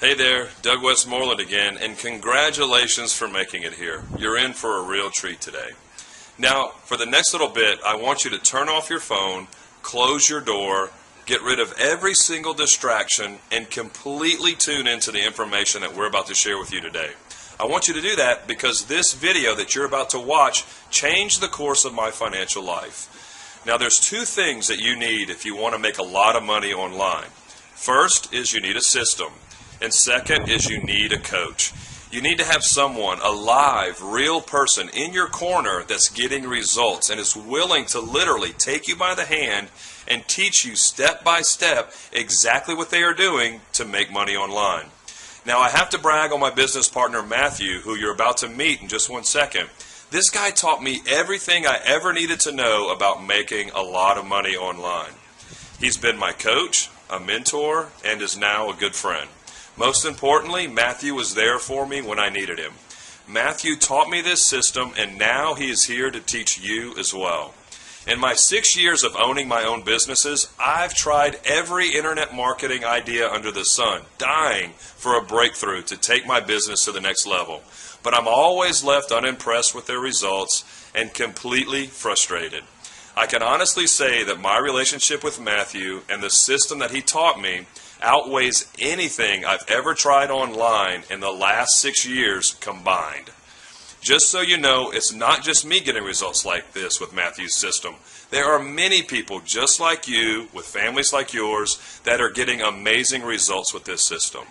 Hey there, Doug Westmoreland again, and congratulations for making it here. You're in for a real treat today. Now, for the next little bit, I want you to turn off your phone, close your door, get rid of every single distraction, and completely tune into the information that we're about to share with you today. I want you to do that because this video that you're about to watch changed the course of my financial life. Now, there's two things that you need if you want to make a lot of money online. First is you need a system. And second is you need a coach. You need to have someone, a live, real person in your corner that's getting results and is willing to literally take you by the hand and teach you step by step exactly what they are doing to make money online. Now, I have to brag on my business partner, Matthew, who you're about to meet in just 1 second. This guy taught me everything I ever needed to know about making a lot of money online. He's been my coach, a mentor, and is now a good friend. Most importantly, Matthew was there for me when I needed him. Matthew taught me this system, and now he is here to teach you as well. In my 6 years of owning my own businesses, I've tried every internet marketing idea under the sun, dying for a breakthrough to take my business to the next level. But I'm always left unimpressed with their results and completely frustrated. I can honestly say that my relationship with Matthew and the system that he taught me outweighs anything I've ever tried online in the last 6 years combined. Just so you know, it's not just me getting results like this with Matthew's system. There are many people just like you, with families like yours, that are getting amazing results with this system.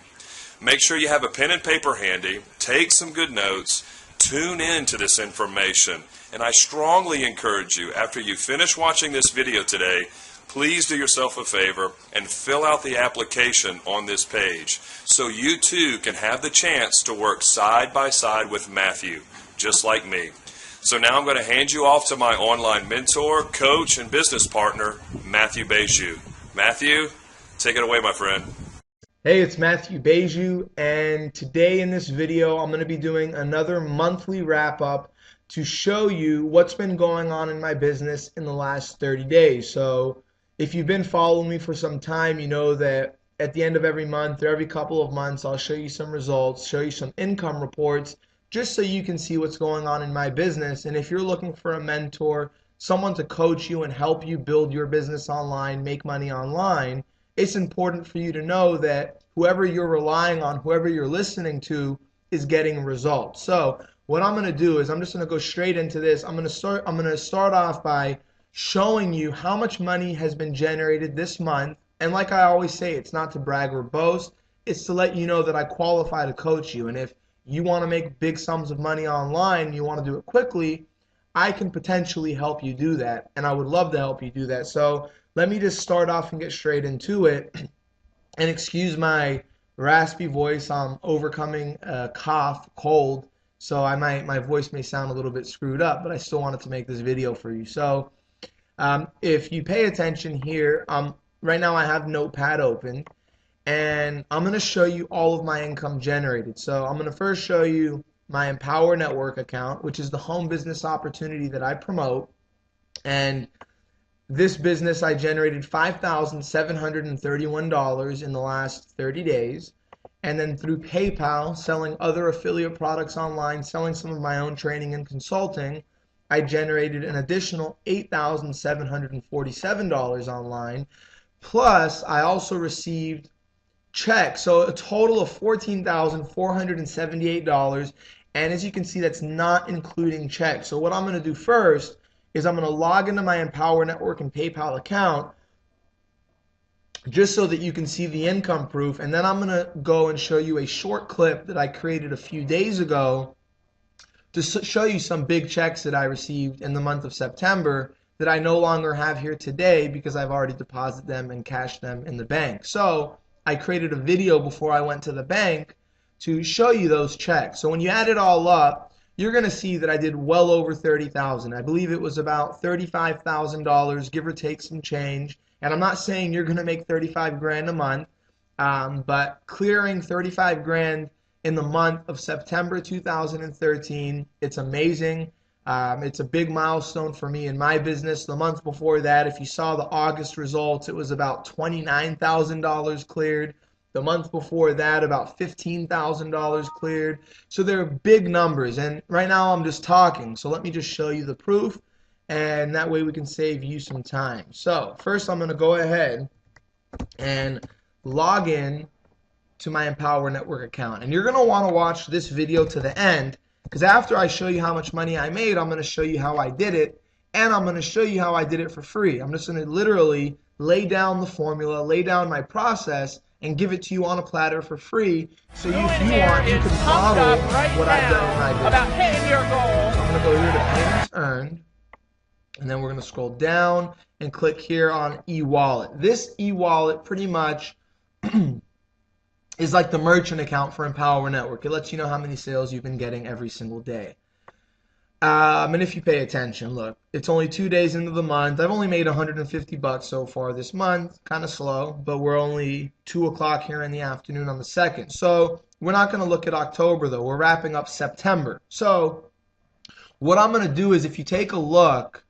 Make sure you have a pen and paper handy, take some good notes, tune in to this information, and I strongly encourage you, after you finish watching this video today, please do yourself a favor and fill out the application on this page so you too can have the chance to work side by side with Matthew, just like me. So now I'm going to hand you off to my online mentor, coach, and business partner, Matthew Beju. Matthew, take it away, my friend. Hey, it's Matthew Beju, and today in this video I'm going to be doing another monthly wrap-up to show you what's been going on in my business in the last 30 days. So if you've been following me for some time, you know that at the end of every month or every couple of months, I'll show you some results, show you some income reports, just so you can see what's going on in my business. And if you're looking for a mentor, someone to coach you and help you build your business online, make money online, it's important for you to know that whoever you're relying on, whoever you're listening to, is getting results. So what I'm going to do is I'm just going to go straight into this. I'm going to start off by showing you how much money has been generated this month. And like I always say, it's not to brag or boast, it's to let you know that I qualify to coach you. And if you want to make big sums of money online, you want to do it quickly, I can potentially help you do that. And I would love to help you do that. So let me just start off and get straight into it. And excuse my raspy voice, I'm overcoming a cough, cold, so my voice may sound a little bit screwed up, but I still wanted to make this video for you. So if you pay attention here, right now I have Notepad open, and I'm going to show you all of my income generated. So I'm going to first show you my Empower Network account, which is the home business opportunity that I promote. And this business, I generated $5,731 in the last 30 days. And then through PayPal, selling other affiliate products online, selling some of my own training and consulting, I generated an additional $8,747 online. Plus, I also received checks, so a total of $14,478. And as you can see, that's not including checks. So what I'm going to do first is I'm going to log into my Empower Network and PayPal account just so that you can see the income proof. And then I'm going to go and show you a short clip that I created a few days ago to show you some big checks that I received in the month of September that I no longer have here today because I've already deposited them and cashed them in the bank. So I created a video before I went to the bank to show you those checks. So when you add it all up, you're going to see that I did well over $30,000. I believe it was about $35,000, give or take some change. And I'm not saying you're going to make 35 grand a month, but clearing 35 grand in the month of September 2013, it's amazing. It's a big milestone for me in my business. The month before that, if you saw the August results, it was about $29,000 cleared. The month before that, about $15,000 cleared. So they're big numbers. And right now I'm just talking. So let me just show you the proof. And that way we can save you some time. So first I'm going to go ahead and log in to my Empower Network account. And you're going to want to watch this video to the end, because after I show you how much money I made, I'm going to show you how I did it. And I'm going to show you how I did it for free. I'm just going to literally lay down the formula, lay down my process, and give it to you on a platter for free. So if you want, you can model what I've done in my business. About hitting your goal. So I'm going to go here to payments earned. And then we're going to scroll down and click here on e-wallet. This e-wallet pretty much is like the merchant account for Empower Network. It lets you know how many sales you've been getting every single day. And if you pay attention, look, it's only 2 days into the month. I've only made 150 bucks so far this month. Kind of slow, but we're only 2 o'clock here in the afternoon on the 2nd. So we're not going to look at October, though. We're wrapping up September. So what I'm going to do is, if you take a look,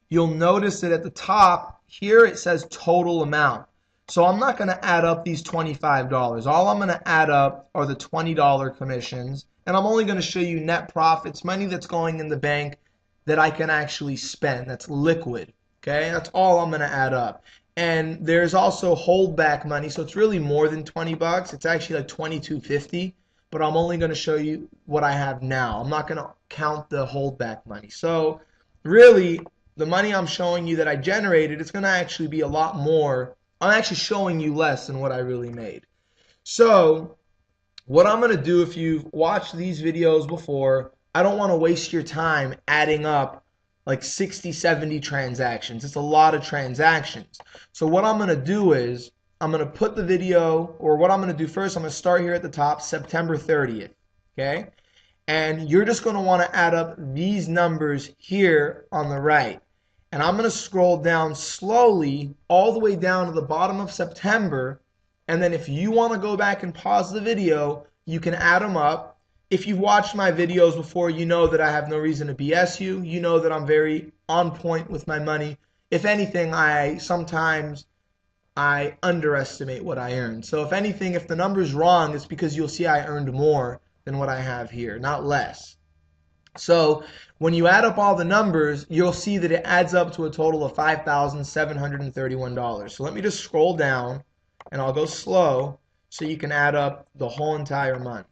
you'll notice that at the top here it says total amount. So I'm not going to add up these $25. All I'm going to add up are the $20 commissions. And I'm only going to show you net profits, money that's going in the bank that I can actually spend. That's liquid. Okay, that's all I'm going to add up. And there's also holdback money, so it's really more than 20 bucks. It's actually like $22.50, but I'm only going to show you what I have now. I'm not going to count the holdback money. So really, the money I'm showing you that I generated, it's going to actually be a lot more. I'm actually showing you less than what I really made. So what I'm going to do, if you've watched these videos before, I don't want to waste your time adding up like 60, 70 transactions. It's a lot of transactions. So what I'm going to do is I'm going to put the video, or what I'm going to do first, I'm going to start here at the top, September 30th. Okay? And you're just going to want to add up these numbers here on the right. And I'm going to scroll down slowly all the way down to the bottom of September. And then if you want to go back and pause the video, you can add them up. If you've watched my videos before, you know that I have no reason to BS you. You know that I'm very on point with my money. If anything, sometimes I underestimate what I earn. So if anything, if the number's wrong, it's because you'll see I earned more than what I have here, not less. So when you add up all the numbers, you'll see that it adds up to a total of $5,731. So let me just scroll down, and I'll go slow so you can add up the whole entire month.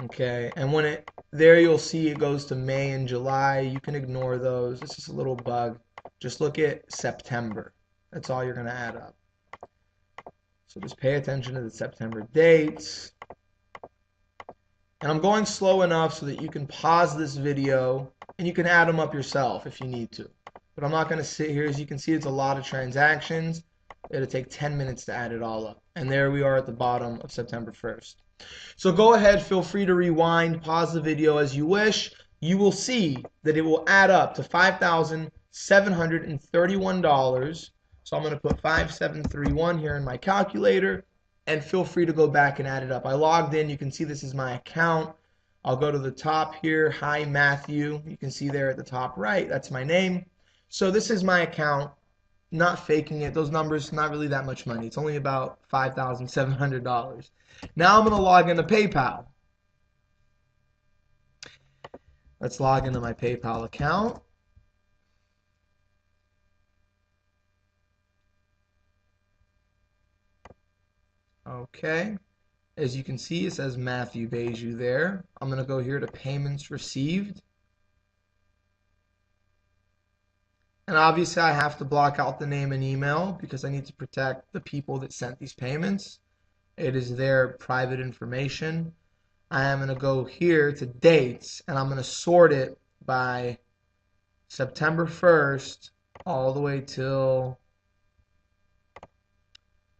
Okay, and there you'll see it goes to May and July. You can ignore those. It's just a little bug. Just look at September. That's all you're going to add up. So just pay attention to the September dates. And I'm going slow enough so that you can pause this video and you can add them up yourself if you need to. But I'm not going to sit here. As you can see, it's a lot of transactions. It'll take 10 minutes to add it all up. And there we are at the bottom of September 1st. So go ahead, feel free to rewind, pause the video as you wish. You will see that it will add up to $5,731. So I'm going to put 5731 here in my calculator, and feel free to go back and add it up. I logged in. You can see this is my account. I'll go to the top here. Hi, Matthew. You can see there at the top right. That's my name. So this is my account. Not faking it. Those numbers, not really that much money. It's only about $5,700. Now I'm going to log into PayPal. Let's log into my PayPal account. Okay. As you can see, it says Matthew Beju there. I'm going to go here to payments received. And obviously I have to block out the name and email because I need to protect the people that sent these payments. It is their private information. I am going to go here to dates, and I'm going to sort it by September 1st all the way till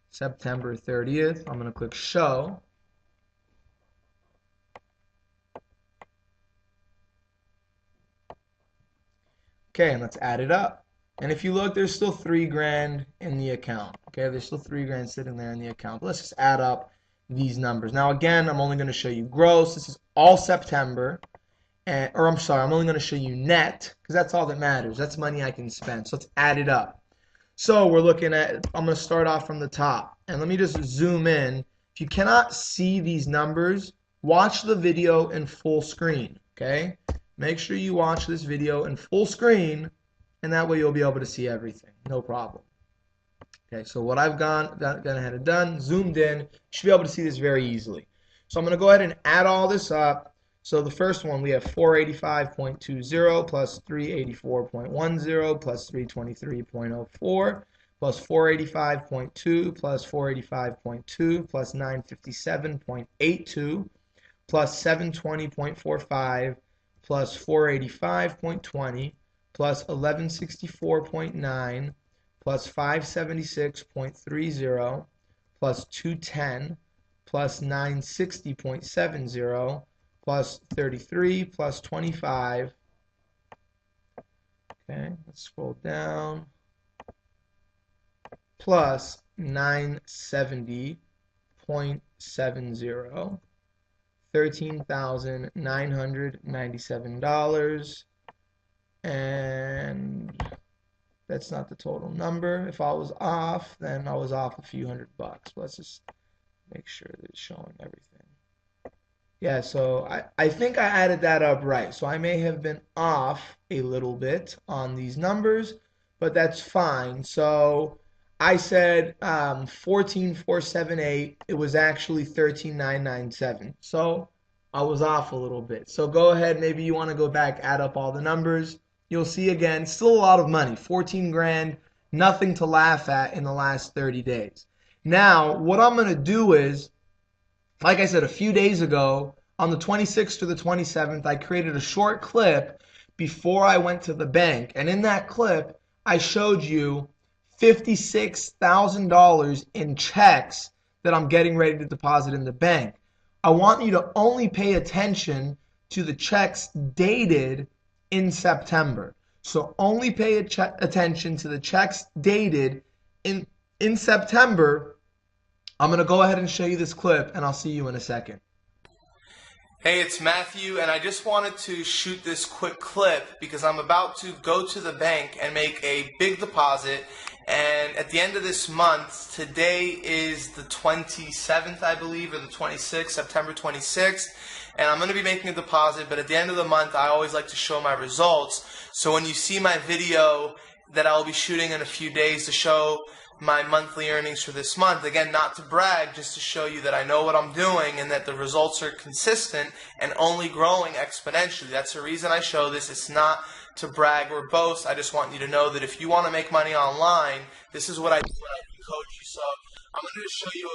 September 30th. I'm going to click show. Okay, and let's add it up. And if you look, there's still $3,000 in the account. Okay, there's still $3,000 sitting there in the account. But let's just add up these numbers. Now again, I'm only going to show you gross. This is all September. Or I'm sorry, I'm only going to show you net because that's all that matters. That's money I can spend. So let's add it up. So we're looking at, I'm going to start off from the top. And let me just zoom in. If you cannot see these numbers, watch the video in full screen, okay? Make sure you watch this video in full screen, and that way you'll be able to see everything. No problem. Okay, so what I've gone ahead and done, zoomed in, you should be able to see this very easily. So I'm going to go ahead and add all this up. So the first one, we have 485.20 plus 384.10 plus 323.04 plus 485.2 plus 485.2 plus 957.82 plus 720.45 plus 485.20 plus 1164.9 plus 576.30 plus 210 plus 960.70 plus 33 plus 25. Okay, let's scroll down. Plus 970.70. $13,997. And that's not the total number. If I was off, then I was off a few $100. Let's just make sure that it's showing everything. Yeah, so I think I added that up right. So I may have been off a little bit on these numbers, but that's fine. So I said 14,478. It was actually 13,997. So I was off a little bit. So go ahead, maybe you want to go back, add up all the numbers. You'll see again, still a lot of money, 14 grand, nothing to laugh at in the last 30 days. Now, what I'm going to do is, like I said, a few days ago, on the 26th to the 27th, I created a short clip before I went to the bank. And in that clip, I showed you $56,000 in checks that I'm getting ready to deposit in the bank. I want you to only pay attention to the checks dated in September. So only pay attention to the checks dated in September. I'm going to go ahead and show you this clip, and I'll see you in a second. Hey, it's Matthew, and I just wanted to shoot this quick clip because I'm about to go to the bank and make a big deposit. And at the end of this month, today is the 27th, I believe, or the 26th, September 26th. And I'm going to be making a deposit, but at the end of the month, I always like to show my results. So when you see my video that I'll be shooting in a few days to show my monthly earnings for this month, again, not to brag, just to show you that I know what I'm doing and that the results are consistent and only growing exponentially. That's the reason I show this. It's not to brag or boast. I just want you to know that if you want to make money online, this is what I do when I do coach you. So I'm going to show you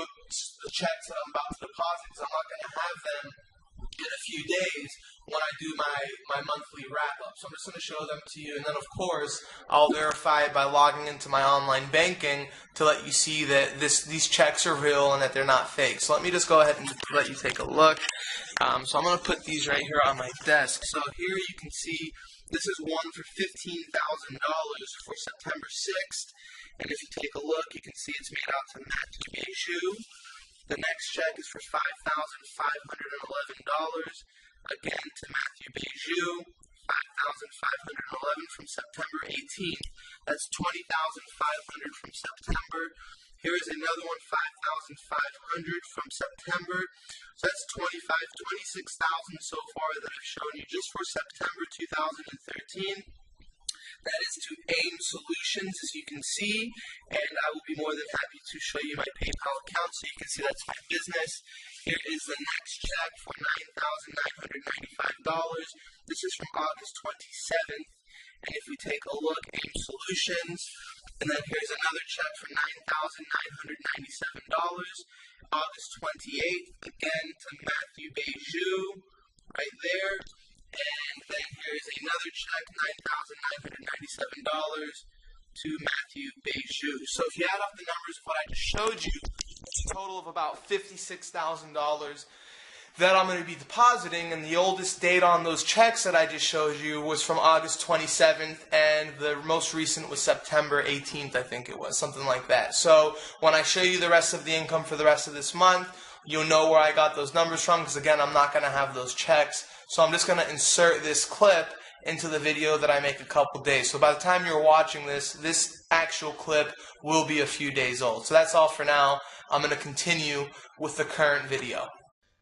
the checks that I'm about to deposit because I'm not going to have them in a few days when I do my monthly wrap-up. So I'm just going to show them to you, and then of course I'll verify it by logging into my online banking to let you see that these checks are real and that they're not fake. So let me just go ahead and let you take a look. So I'm going to put these right here on my desk. So here you can see this is one for $15,000 for September 6th, and if you take a look, you can see it's made out to Matthew Bijou. The next check is for $5,511, again to Matthew Bijou, $5,511 from September 18th. That's $20,500 from September. Here is another one, $5,500 from September. So that's $26,000 so far that I've shown you just for September 2013. That is to AIM Solutions, as you can see, and I will be more than happy to show you my PayPal account so you can see that's my business. Here is the next check for $9,995. This is from August 27th, and if we take a look, AIM Solutions, and then here's another check for $9,997. August 28th, again to Matthew Bijou, right there. And then here's another check, $9,997 to Matthew Bijou. So if you add up the numbers of what I just showed you, it's a total of about $56,000 that I'm going to be depositing. And the oldest date on those checks that I just showed you was from August 27th, and the most recent was September 18th, I think it was, something like that. So when I show you the rest of the income for the rest of this month, you'll know where I got those numbers from, because again, I'm not going to have those checks. So I'm just going to insert this clip into the video that I make a couple days. So by the time you're watching this actual clip will be a few days old. So that's all for now. I'm going to continue with the current video.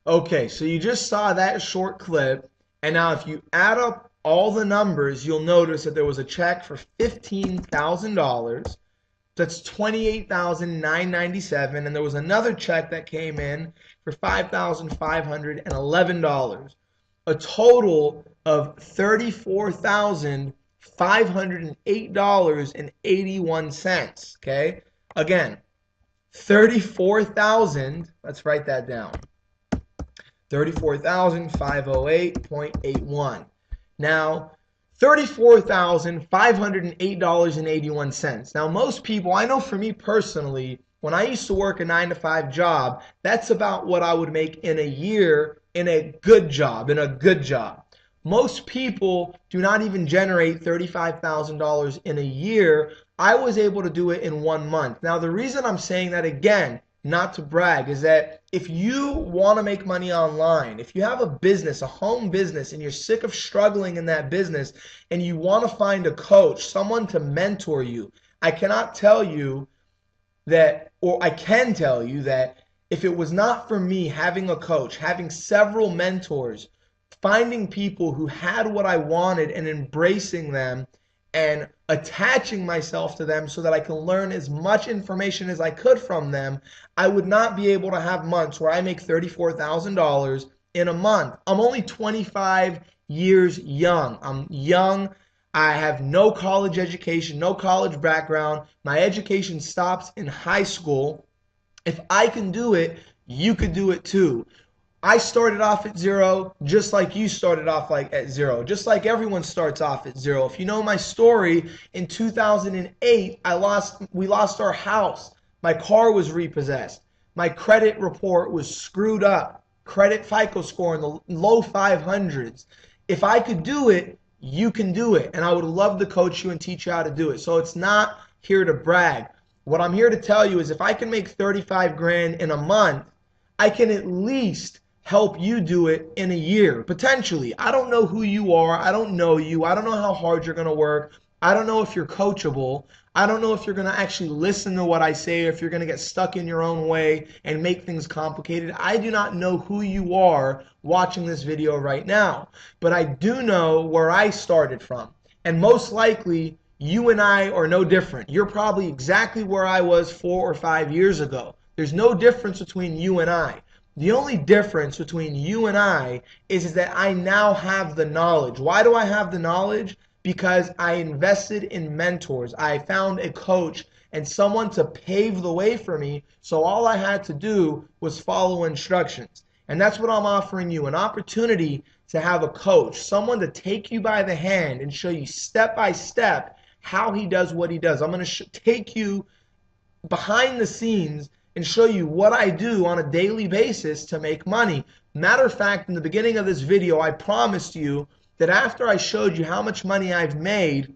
Okay, so you just saw that short clip, and now if you add up all the numbers, you'll notice that there was a check for $15,000. That's $28,997, and there was another check that came in for $5,511. A total of $34,508.81. Okay, again, 34,000. Let's write that down. 34,508.81. Now, $34,508.81. Now, most people, I know for me personally, when I used to work a 9-to-5 job, that's about what I would make in a year in a good job, Most people do not even generate $35,000 in a year. I was able to do it in 1 month. Now, the reason I'm saying that again, not to brag, is that if you want to make money online, if you have a business, a home business, and you're sick of struggling in that business and you want to find a coach, someone to mentor you, I cannot tell you that, or I can tell you that if it was not for me having a coach, having several mentors, finding people who had what I wanted and embracing them and attaching myself to them so that I can learn as much information as I could from them, I would not be able to have months where I make $34,000 in a month. I'm only 25 years young. I'm young. I have no college education, no college background. My education stops in high school. If I can do it, you could do it too. I started off at zero, just like you started off at zero, just like everyone starts off at zero. If you know my story, in 2008, we lost our house. My car was repossessed. My credit report was screwed up. Credit FICO score in the low 500s. If I could do it, you can do it. And I would love to coach you and teach you how to do it. So it's not here to brag. What I'm here to tell you is if I can make 35 grand in a month, I can at least help you do it in a year, potentially. I don't know who you are. I don't know you. I don't know how hard you're going to work. I don't know if you're coachable. I don't know if you're going to actually listen to what I say, or if you're going to get stuck in your own way and make things complicated. I do not know who you are watching this video right now, but I do know where I started from. And most likely, you and I are no different. You're probably exactly where I was 4 or 5 years ago. There's no difference between you and I. The only difference between you and I is that I now have the knowledge. Why do I have the knowledge? Because I invested in mentors. I found a coach and someone to pave the way for me, so all I had to do was follow instructions. And that's what I'm offering you, an opportunity to have a coach, someone to take you by the hand and show you step by step how he does what he does. I'm going to take you behind the scenes and show you what I do on a daily basis to make money. Matter of fact, in the beginning of this video, I promised you that after I showed you how much money I've made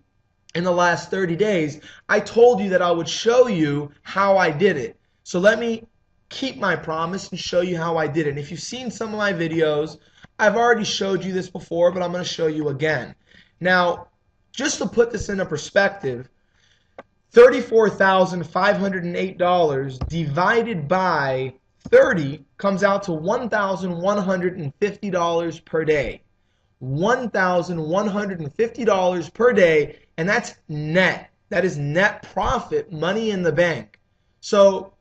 in the last 30 days, I told you that I would show you how I did it. So let me keep my promise and show you how I did it. And if you've seen some of my videos, I've already showed you this before, but I'm going to show you again. Now, just to put this into perspective, $34,508 divided by 30 comes out to $1,150 per day. $1,150 per day, and that's net. That is net profit, money in the bank. So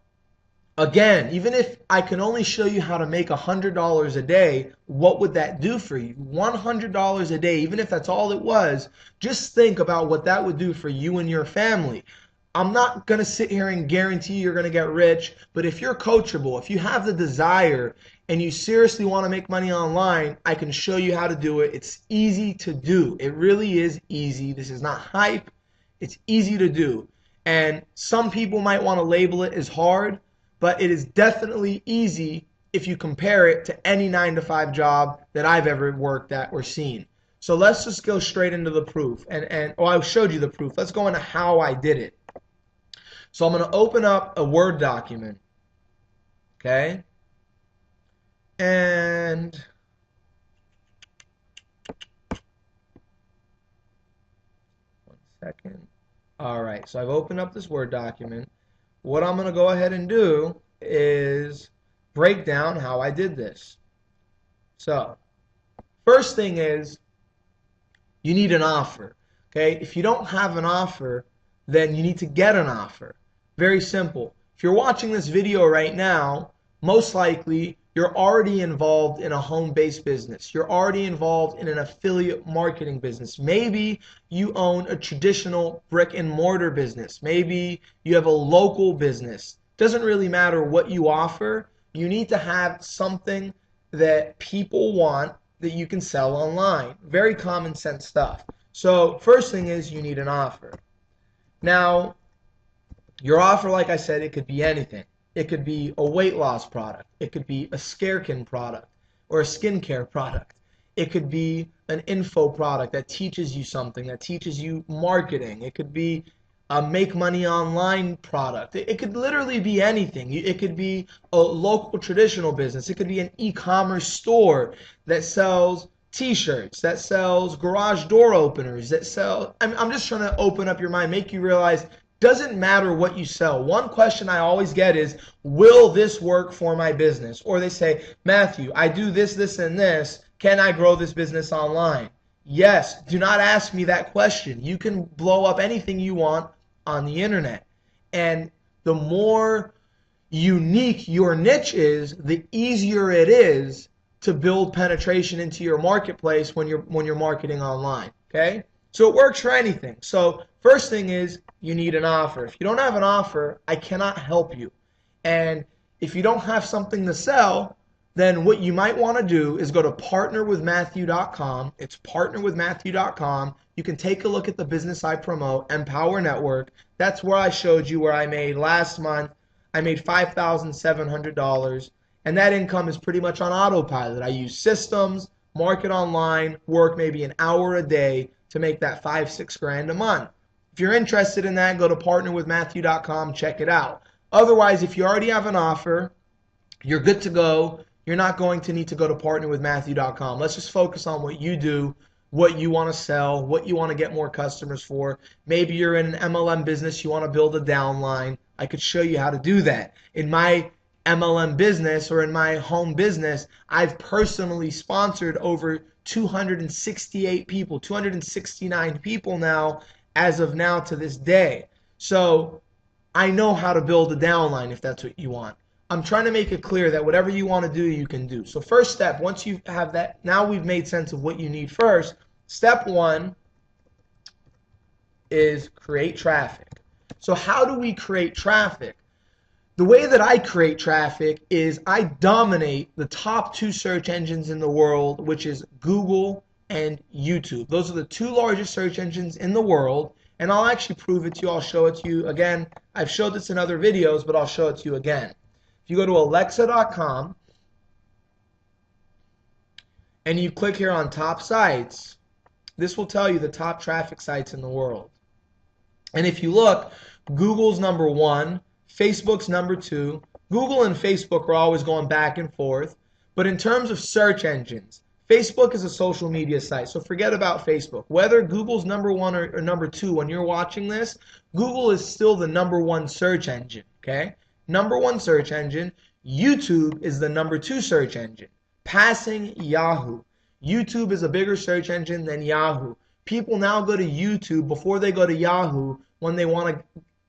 again, even if I can only show you how to make $100 a day, what would that do for you? $100 a day, even if that's all it was, just think about what that would do for you and your family. I'm not going to sit here and guarantee you're going to get rich, but if you're coachable, if you have the desire and you seriously want to make money online, I can show you how to do it. It's easy to do. It really is easy. This is not hype. It's easy to do. And some people might want to label it as hard, but it is definitely easy if you compare it to any 9-to-5 job that I've ever worked at or seen. So let's just go straight into the proof. I showed you the proof. Let's go into how I did it. So I'm going to open up a Word document. Okay? And one second. All right, so I've opened up this Word document. What I'm going to go ahead and do is break down how I did this. So, first thing is you need an offer. Okay, if you don't have an offer, then you need to get an offer. Very simple. If you're watching this video right now, most likely you're already involved in a home-based business. You're already involved in an affiliate marketing business. Maybe you own a traditional brick and mortar business. Maybe you have a local business. Doesn't really matter what you offer. You need to have something that people want that you can sell online. Very common sense stuff. So first thing is you need an offer. Now, your offer, like I said, it could be anything. It could be a weight loss product. It could be a Scarekin product or a skincare product. It could be an info product that teaches you something, that teaches you marketing. It could be a make money online product. It could literally be anything. It could be a local traditional business. It could be an e-commerce store that sells t-shirts, that sells garage door openers, that sell. I'm just trying to open up your mind, make you realize doesn't matter what you sell. One question I always get is, will this work for my business? Or they say, Matthew, I do this, this, and this. Can I grow this business online? Yes. Do not ask me that question. You can blow up anything you want on the internet. And the more unique your niche is, the easier it is to build penetration into your marketplace when you're marketing online. Okay? So it works for anything. So first thing is you need an offer. If you don't have an offer, I cannot help you. And if you don't have something to sell, then what you might want to do is go to partnerwithmatthew.com. It's partnerwithmatthew.com. You can take a look at the business I promote, Empower Network. That's where I showed you where I made last month. I made $5,700. And that income is pretty much on autopilot. I use systems, market online, work maybe an hour a day to make that $5-6 grand a month. If you're interested in that, go to partnerwithmatthew.com, check it out. Otherwise, if you already have an offer, you're good to go. You're not going to need to go to partnerwithmatthew.com. Let's just focus on what you do, what you want to sell, what you want to get more customers for. Maybe you're in an MLM business, you want to build a downline. I could show you how to do that. In my MLM business or in my home business, I've personally sponsored over 268 people, 269 people now as of now to this day. So I know how to build a downline if that's what you want. I'm trying to make it clear that whatever you want to do, you can do. So first step, once you have that, now we've made sense of what you need first. Step one is create traffic. So how do we create traffic? The way that I create traffic is I dominate the top 2 search engines in the world, which is Google and YouTube. Those are the 2 largest search engines in the world, and I'll actually prove it to you. I'll show it to you again. I've showed this in other videos, but I'll show it to you again. If you go to alexa.com and you click here on top sites, this will tell you the top traffic sites in the world. And if you look, Google's number 1, Facebook's number 2. Google and Facebook are always going back and forth. But in terms of search engines, Facebook is a social media site, so forget about Facebook. Whether Google's number 1 or number 2 when you're watching this, Google is still the number 1 search engine, okay? Number 1 search engine. YouTube is the number 2 search engine, passing Yahoo. YouTube is a bigger search engine than Yahoo. People now go to YouTube before they go to Yahoo when they want to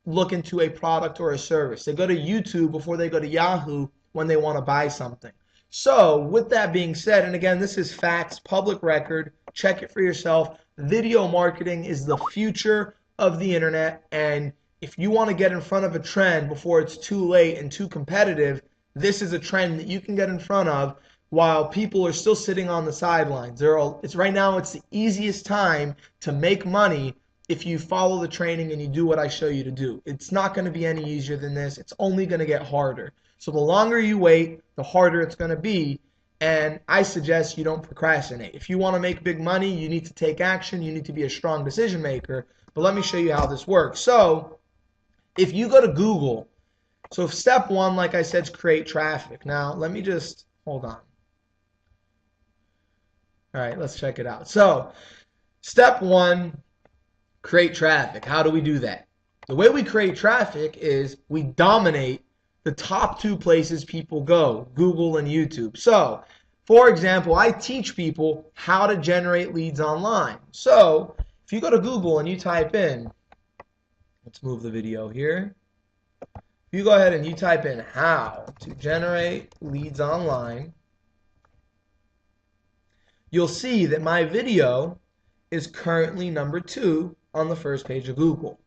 look into a product or a service. They go to YouTube before they go to Yahoo when they want to buy something. So with that being said, and again, this is facts, public record, check it for yourself. Video marketing is the future of the internet, and if you want to get in front of a trend before it's too late and too competitive, this is a trend that you can get in front of while people are still sitting on the sidelines. Right now, it's the easiest time to make money if you follow the training and you do what I show you to do. It's not going to be any easier than this. It's only going to get harder. So the longer you wait, the harder it's going to be. And I suggest you don't procrastinate. If you want to make big money, you need to take action. You need to be a strong decision maker. But let me show you how this works. So if you go to Google, so step 1, like I said, is create traffic. Now, let me just, hold on. All right, let's check it out. So step 1, create traffic. How do we do that? The way we create traffic is we dominate the top two places people go, Google and YouTube. So, for example, I teach people how to generate leads online. So, if you go to Google and you type in, let's move the video here. You go ahead and you type in how to generate leads online, you'll see that my video is currently number 2 on the first page of Google.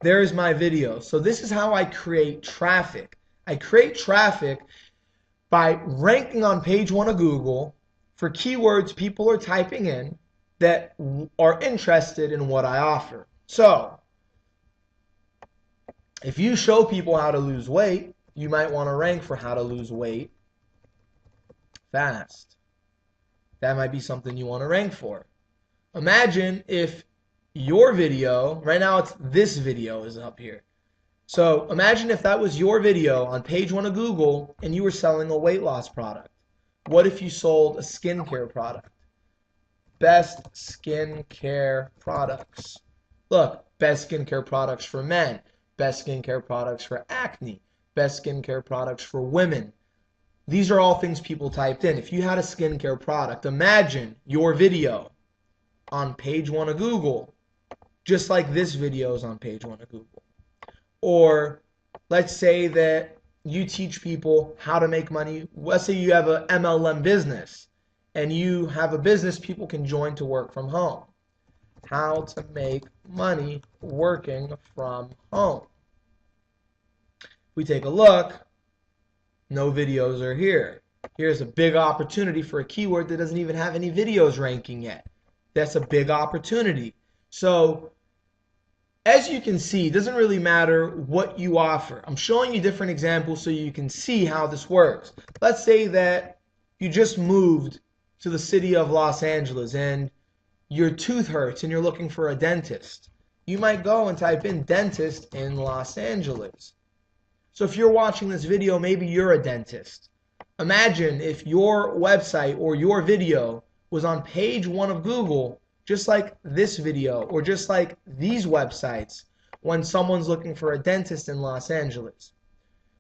There is my video. So this is how I create traffic. I create traffic by ranking on page 1 of Google for keywords people are typing in that are interested in what I offer. So if you show people how to lose weight, you might want to rank for how to lose weight fast. That might be something you want to rank for. Imagine if your video, right now it's this video is up here. So imagine if that was your video on page 1 of Google and you were selling a weight loss product. What if you sold a skincare product? Best skincare products. Look, best skincare products for men, best skincare products for acne, best skincare products for women. These are all things people typed in. If you had a skincare product, imagine your video on page 1 of Google, just like this video is on page 1 of Google. Or let's say that you teach people how to make money. Let's say you have an MLM business and you have a business people can join to work from home. How to make money working from home. We take a look, no videos are here. Here's a big opportunity for a keyword that doesn't even have any videos ranking yet. That's a big opportunity. So as you can see, it doesn't really matter what you offer. I'm showing you different examples so you can see how this works. Let's say that you just moved to the city of Los Angeles and your tooth hurts and you're looking for a dentist. You might go and type in dentist in Los Angeles. So if you're watching this video, maybe you're a dentist. Imagine if your website or your video was on page 1 of Google, just like this video or just like these websites when someone's looking for a dentist in Los Angeles.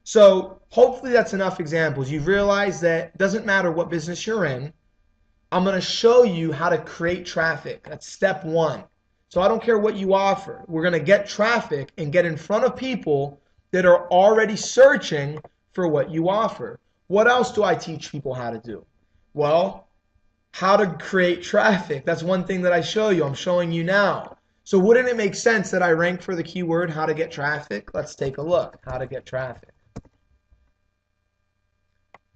So hopefully that's enough examples. You've realized that it doesn't matter what business you're in. I'm going to show you how to create traffic. That's step 1. So I don't care what you offer. We're going to get traffic and get in front of people that are already searching for what you offer. What else do I teach people how to do? Well, how to create traffic. That's one thing that I show you. I'm showing you now. So wouldn't it make sense that I rank for the keyword how to get traffic? Let's take a look. How to get traffic.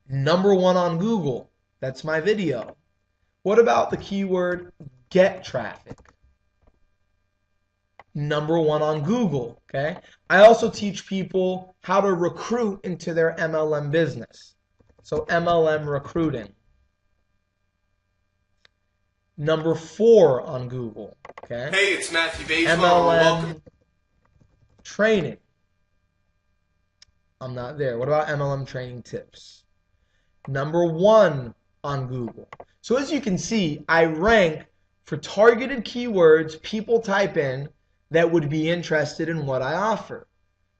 Number 1 on Google. That's my video. What about the keyword get traffic? Number 1 on Google. Okay. I also teach people how to recruit into their MLM business. So MLM recruiting. Number 4 on Google. Okay. Hey, it's Matthew Beige. MLM Welcome. training. I'm not there. What about MLM training tips? Number 1 on Google. So as you can see, I rank for targeted keywords people type in that would be interested in what I offer.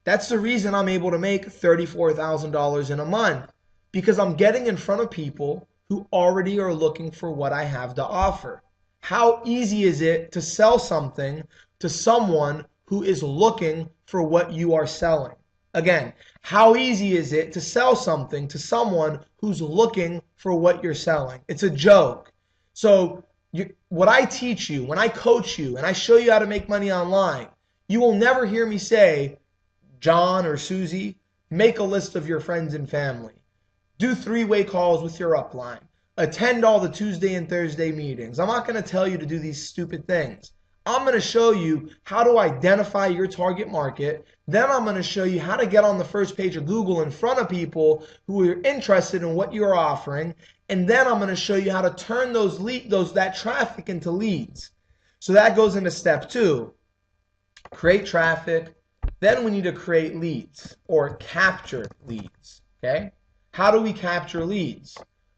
That's the reason I'm able to make $34,000 in a month, because I'm getting in front of people who already are looking for what I have to offer. How easy is it to sell something to someone who is looking for what you are selling? Again, how easy is it to sell something to someone who's looking for what you're selling? It's a joke. So what I teach you, when I coach you and I show you how to make money online, you will never hear me say, John or Susie, make a list of your friends and family. Do 3-way calls with your upline. Attend all the Tuesday and Thursday meetings. I'm not going to tell you to do these stupid things. I'm going to show you how to identify your target market. Then I'm going to show you how to get on the first page of Google in front of people who are interested in what you're offering. And then I'm going to show you how to turn that traffic into leads. So that goes into step 2. Create traffic. Then we need to create leads or capture leads. Okay? How do we capture leads?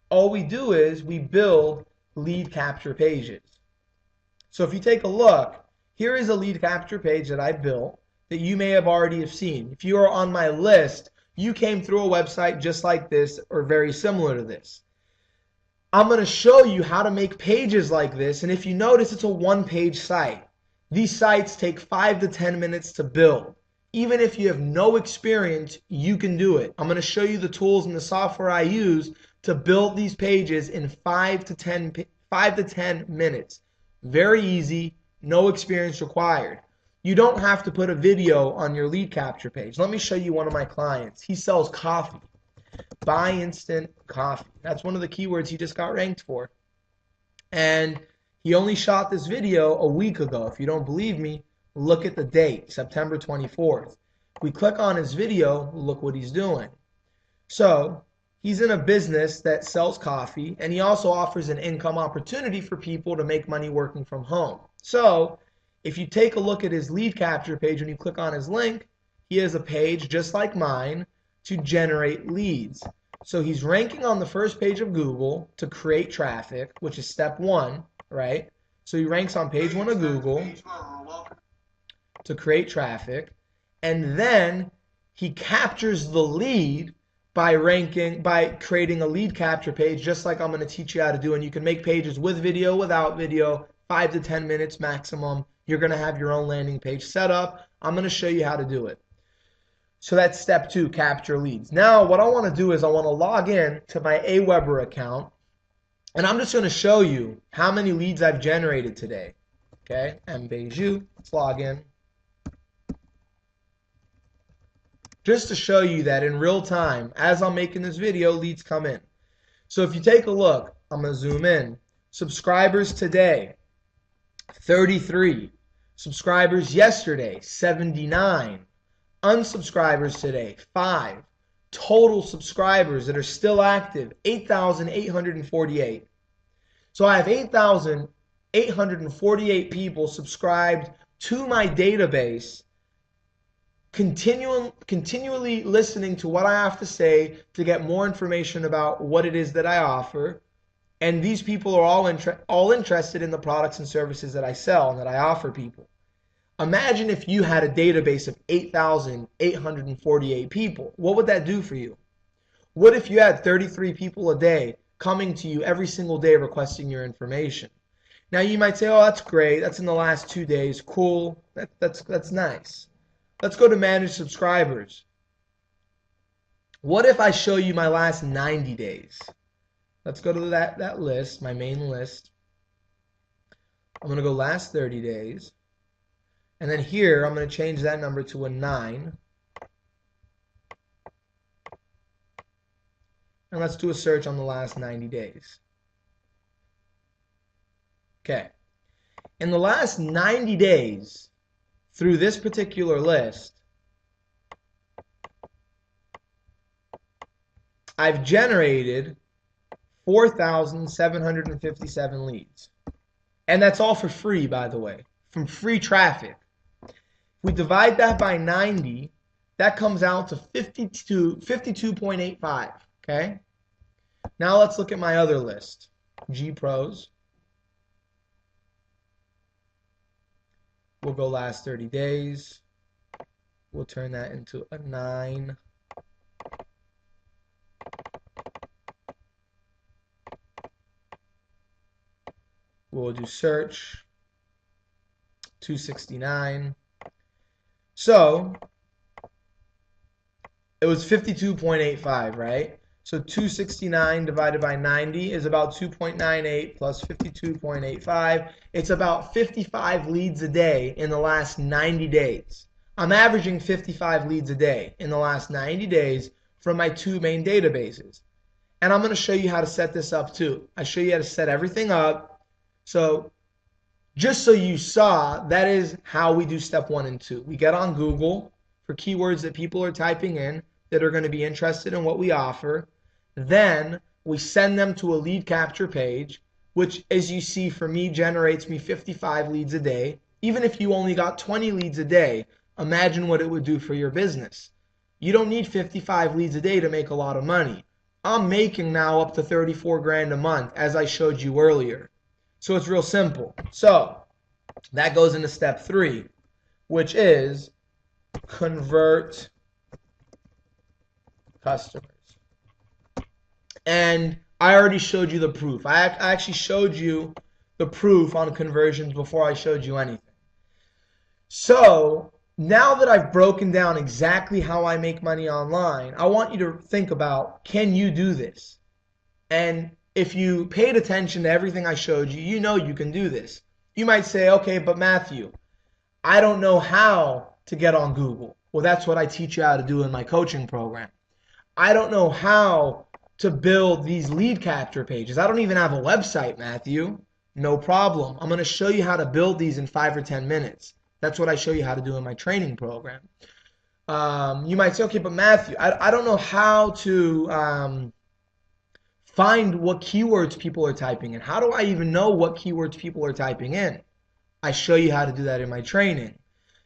All we do is we build lead capture pages. So if you take a look, here is a lead capture page that I built that you may have already have seen. If you are on my list, you came through a website just like this or very similar to this. I'm going to show you how to make pages like this, and if you notice, it's a one-page site. These sites take 5 to 10 minutes to build. Even if you have no experience, you can do it. I'm going to show you the tools and the software I use to build these pages in 5 to 10 minutes. Very easy, no experience required. You don't have to put a video on your lead capture page. Let me show you one of my clients. He sells coffee. Buy instant coffee. That's one of the keywords he just got ranked for. And he only shot this video a week ago. If you don't believe me, look at the date, September 24th. If we click on his video, look what he's doing. So he's in a business that sells coffee, and he also offers an income opportunity for people to make money working from home. So if you take a look at his lead capture page, when you click on his link, he has a page just like mine to generate leads. So he's ranking on the first page of Google to create traffic, which is step 1, right? So he ranks on page 1 of Google to create traffic, and then he captures the lead by creating a lead capture page, just like I'm going to teach you how to do. And you can make pages with video, without video, 5 to 10 minutes maximum. You're going to have your own landing page set up. I'm going to show you how to do it. So that's step 2, capture leads. Now what I want to do is I want to log in to my Aweber account, and I'm just going to show you how many leads I've generated today. Okay, Mbeju, let's log in. Just to show you that in real time, as I'm making this video, leads come in. So if you take a look, I'm going to zoom in. Subscribers today, 33. Subscribers yesterday, 79. Unsubscribers today, 5. Total subscribers that are still active, 8,848. So I have 8,848 people subscribed to my database, continually listening to what I have to say to get more information about what it is that I offer. And these people are all interested in the products and services that I sell and that I offer people. Imagine if you had a database of 8,848 people. What would that do for you? What if you had 33 people a day coming to you every single day requesting your information? Now you might say, oh, that's great. That's in the last 2 days. Cool. That's nice. Let's go to manage subscribers. What if I show you my last 90 days? Let's go to that list, my main list. I'm going to go last 30 days. And then here, I'm going to change that number to a 9. And let's do a search on the last 90 days. Okay. In the last 90 days, through this particular list, I've generated 4,757 leads. And that's all for free, by the way, from free traffic. We divide that by 90, that comes out to 52.85, okay? Now let's look at my other list, G-Pros. We'll go last 30 days. We'll turn that into a 9. We'll do search, 269. So it was 52.85, right? So 269 divided by 90 is about 2.98 plus 52.85. It's about 55 leads a day in the last 90 days. I'm averaging 55 leads a day in the last 90 days from my 2 main databases. And I'm going to show you how to set this up too. I show you how to set everything up. So just so you saw, that is how we do step 1 and 2. We get on Google for keywords that people are typing in that are going to be interested in what we offer. Then we send them to a lead capture page, which, as you see, for me, generates me 55 leads a day. Even if you only got 20 leads a day, imagine what it would do for your business. You don't need 55 leads a day to make a lot of money. I'm making now up to 34 grand a month, as I showed you earlier. So it's real simple. So That goes into step 3, which is convert customers. And I already showed you the proof. I actually showed you the proof on conversions before I showed you anything. So now that I've broken down exactly how I make money online, I want you to think about, can you do this? And if you paid attention to everything I showed you, you know you can do this. You might say, okay, but Matthew, I don't know how to get on Google. Well, that's what I teach you how to do in my coaching program. I don't know how to build these lead capture pages. I don't even have a website, Matthew. No problem. I'm going to show you how to build these in 5 or 10 minutes. That's what I show you how to do in my training program. You might say, okay, but Matthew, I don't know how to find what keywords people are typing in. How do I even know what keywords people are typing in? I show you how to do that in my training.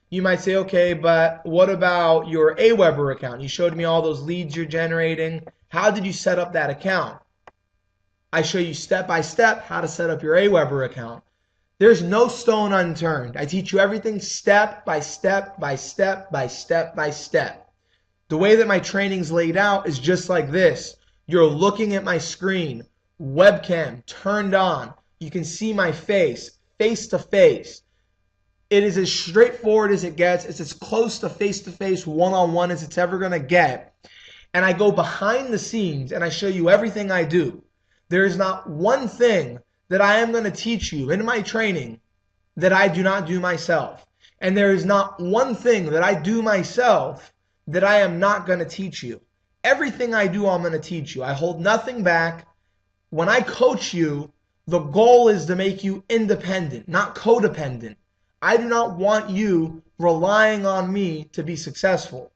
You might say, okay, but what about your Aweber account? You showed me all those leads you're generating. How did you set up that account? I show you step by step how to set up your Aweber account. There's no stone unturned. I teach you everything step by step by step by step by step. The way that my training's laid out is just like this. You're looking at my screen, webcam turned on. You can see my face, face to face. It is as straightforward as it gets. It's as close to face-to-face, one-on-one as it's ever going to get. And I go behind the scenes and I show you everything I do. There is not one thing that I am going to teach you in my training that I do not do myself. And there is not one thing that I do myself that I am not going to teach you. Everything I do, I'm going to teach you. I hold nothing back. When I coach you, the goal is to make you independent, not codependent. I do not want you relying on me to be successful.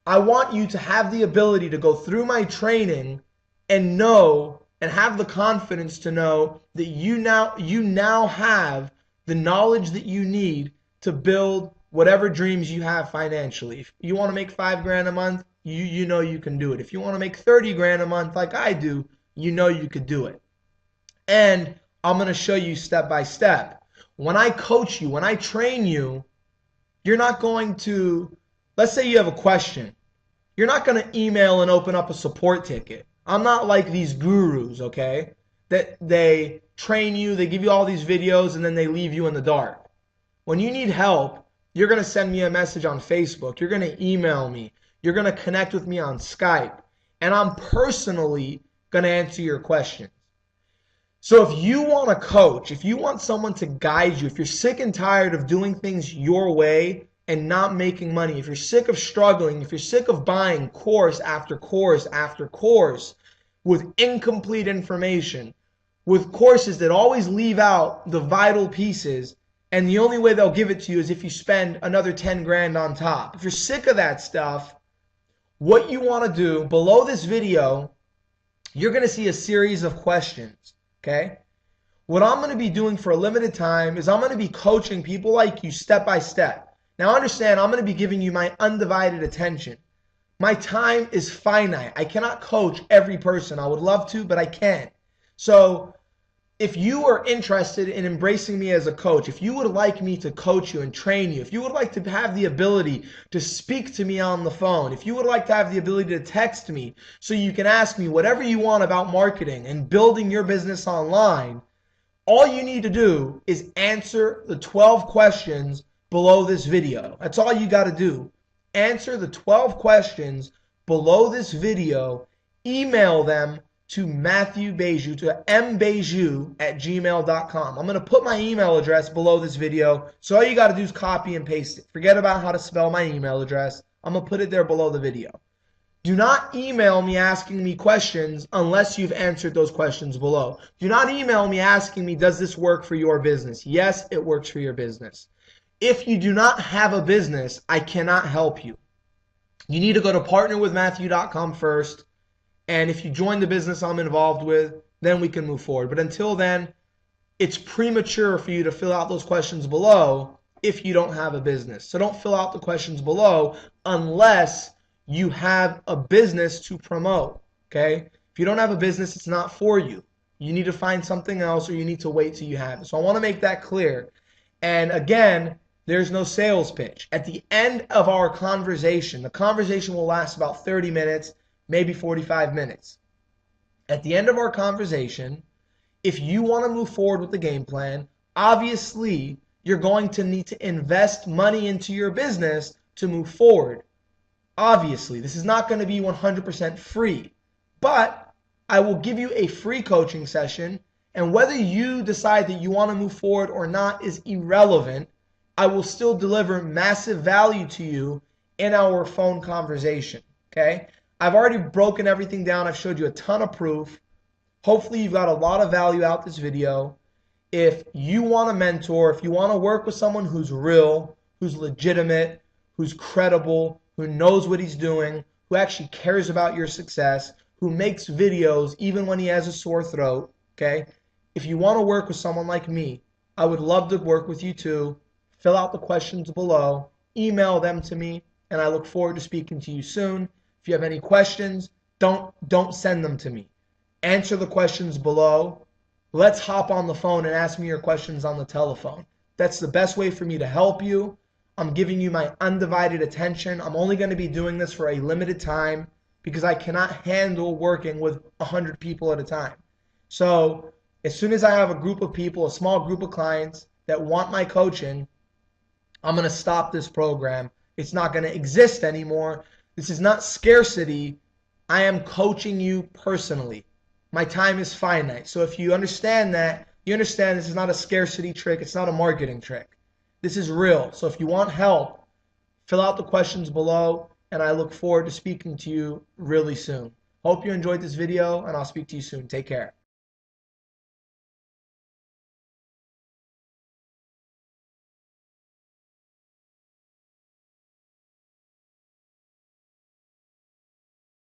I want you to have the ability to go through my training and know and have the confidence to know that you now have the knowledge that you need to build whatever dreams you have financially. If you want to make $5,000 a month, you know you can do it. If you want to make 30 grand a month like I do, you know you could do it. And I'm going to show you step by step. When I coach you, when I train you, you're not going to, let's say you have a question. You're not going to email and open up a support ticket. I'm not like these gurus, okay? That they train you, they give you all these videos, and then they leave you in the dark. When you need help, you're going to send me a message on Facebook. You're going to email me. You're going to connect with me on Skype. And I'm personally going to answer your questions. So if you want a coach, if you want someone to guide you, if you're sick and tired of doing things your way and not making money, if you're sick of struggling, if you're sick of buying course after course after course with incomplete information, with courses that always leave out the vital pieces, and the only way they'll give it to you is if you spend another 10 grand on top. If you're sick of that stuff, what you want to do below this video, you're going to see a series of questions. Okay? What I'm going to be doing for a limited time is I'm going to be coaching people like you step by step. Now understand, I'm going to be giving you my undivided attention. My time is finite. I cannot coach every person. I would love to, but I can't. So if you are interested in embracing me as a coach, if you would like me to coach you and train you, if you would like to have the ability to speak to me on the phone, if you would like to have the ability to text me so you can ask me whatever you want about marketing and building your business online, all you need to do is answer the 12 questions below this video. That's all you got to do. Answer the 12 questions below this video, email them to Matthew Beju, to mbeju@gmail.com. I'm going to put my email address below this video, so all you got to do is copy and paste it. Forget about how to spell my email address. I'm going to put it there below the video. Do not email me asking me questions unless you've answered those questions below. Do not email me asking me, does this work for your business? Yes, it works for your business. If you do not have a business, I cannot help you. You need to go to partnerwithmatthew.com first. And if you join the business I'm involved with, then we can move forward. But until then, it's premature for you to fill out those questions below if you don't have a business. So don't fill out the questions below unless you have a business to promote, okay? If you don't have a business, it's not for you. You need to find something else or you need to wait till you have it. So I want to make that clear. And again, there's no sales pitch. At the end of our conversation, the conversation will last about 30 minutes, maybe 45 minutes. At the end of our conversation, if you want to move forward with the game plan, obviously you're going to need to invest money into your business to move forward. Obviously, this is not going to be 100% free, but I will give you a free coaching session, and whether you decide that you want to move forward or not is irrelevant. I will still deliver massive value to you in our phone conversation, okay? I've already broken everything down. I've showed you a ton of proof. Hopefully you've got a lot of value out this video. If you want a mentor, if you want to work with someone who's real, who's legitimate, who's credible, who knows what he's doing, who actually cares about your success, who makes videos even when he has a sore throat, okay? If you want to work with someone like me, I would love to work with you too. Fill out the questions below, email them to me, and I look forward to speaking to you soon. If you have any questions, don't send them to me. Answer the questions below. Let's hop on the phone and ask me your questions on the telephone. That's the best way for me to help you. I'm giving you my undivided attention. I'm only going to be doing this for a limited time because I cannot handle working with 100 people at a time. So as soon as I have a group of people, a small group of clients that want my coaching, I'm going to stop this program. It's not going to exist anymore. This is not scarcity. I am coaching you personally. My time is finite. So if you understand that, you understand this is not a scarcity trick. It's not a marketing trick. This is real. So if you want help, fill out the questions below, and I look forward to speaking to you really soon. Hope you enjoyed this video, and I'll speak to you soon. Take care.